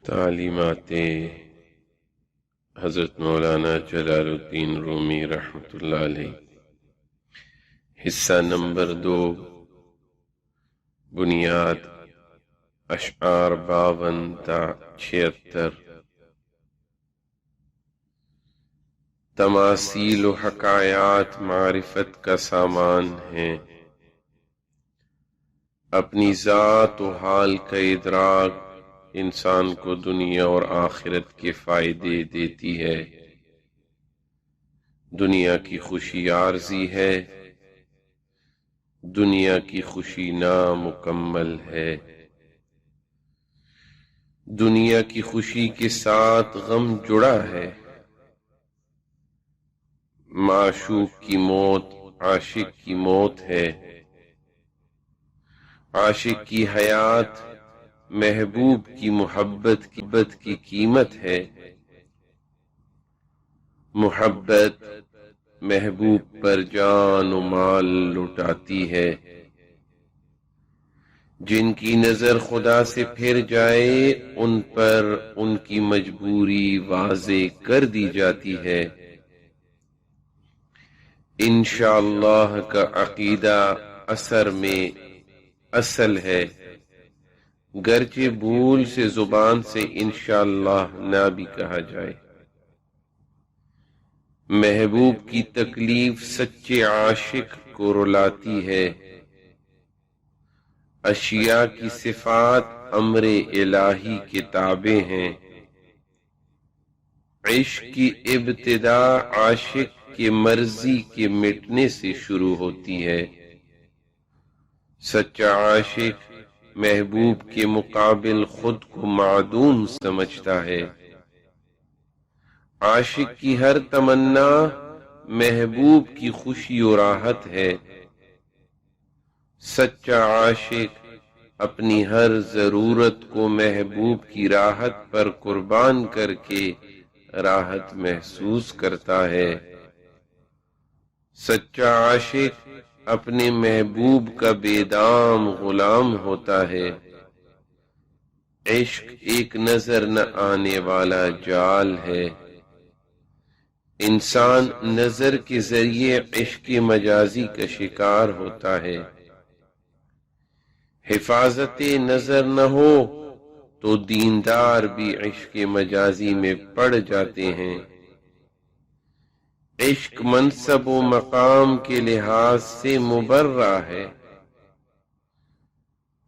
تعلیمات حضرت مولانا جلال الدین رومی رحمۃ اللہ علیہ، حصہ نمبر 2، بنیاد، اشعار 52 تا 76۔ تماثیل و حکایات معرفت کا سامان ہیں، اپنی ذات و حال کا ادراک انسان کو دنیا اور آخرت کے فائدے دیتی ہے۔ دنیا کی خوشی عارضی ہے، دنیا کی خوشی نامکمل ہے۔ دنیا کی خوشی کے ساتھ غم جڑا ہے۔ معشوق کی موت عاشق کی موت ہے، عاشق کی حیات محبوب کی محبت کی قیمت ہے، محبت محبوب پر جان و مال لٹاتی ہے۔ جن کی نظر خدا سے پھر جائے ان پر ان کی مجبوری واضح کر دی جاتی ہے۔ انشاءاللہ کا عقیدہ اثر میں اصل ہے، گرچہ بھول سے زبان سے انشاءاللہ نہ بھی کہا جائے۔ محبوب کی تکلیف سچے عاشق کو رلاتی ہے۔ اشیاء کی صفات امر الہی کے تابع ہیں۔ عشق کی ابتدا عاشق کی مرضی کے مٹنے سے شروع ہوتی ہے۔ سچا عاشق محبوب کے مقابل خود کو معدوم سمجھتا ہے۔ عاشق کی ہر تمنا محبوب کی خوشی و راحت ہے۔ سچا عاشق اپنی ہر ضرورت کو محبوب کی راحت پر قربان کر کے راحت محسوس کرتا ہے۔ سچا عاشق اپنے محبوب کا بے دام غلام ہوتا ہے۔ عشق ایک نظر نہ آنے والا جال ہے۔ انسان نظر کے ذریعے عشق مجازی کا شکار ہوتا ہے۔ حفاظت نظر نہ ہو تو دیندار بھی عشق مجازی میں پڑ جاتے ہیں۔ عشق منصب و مقام کے لحاظ سے مبرہ ہے۔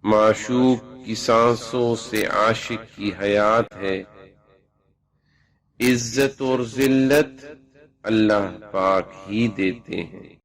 معشوق کی سانسوں سے عاشق کی حیات ہے۔ عزت اور ذلت اللہ پاک ہی دیتے ہیں۔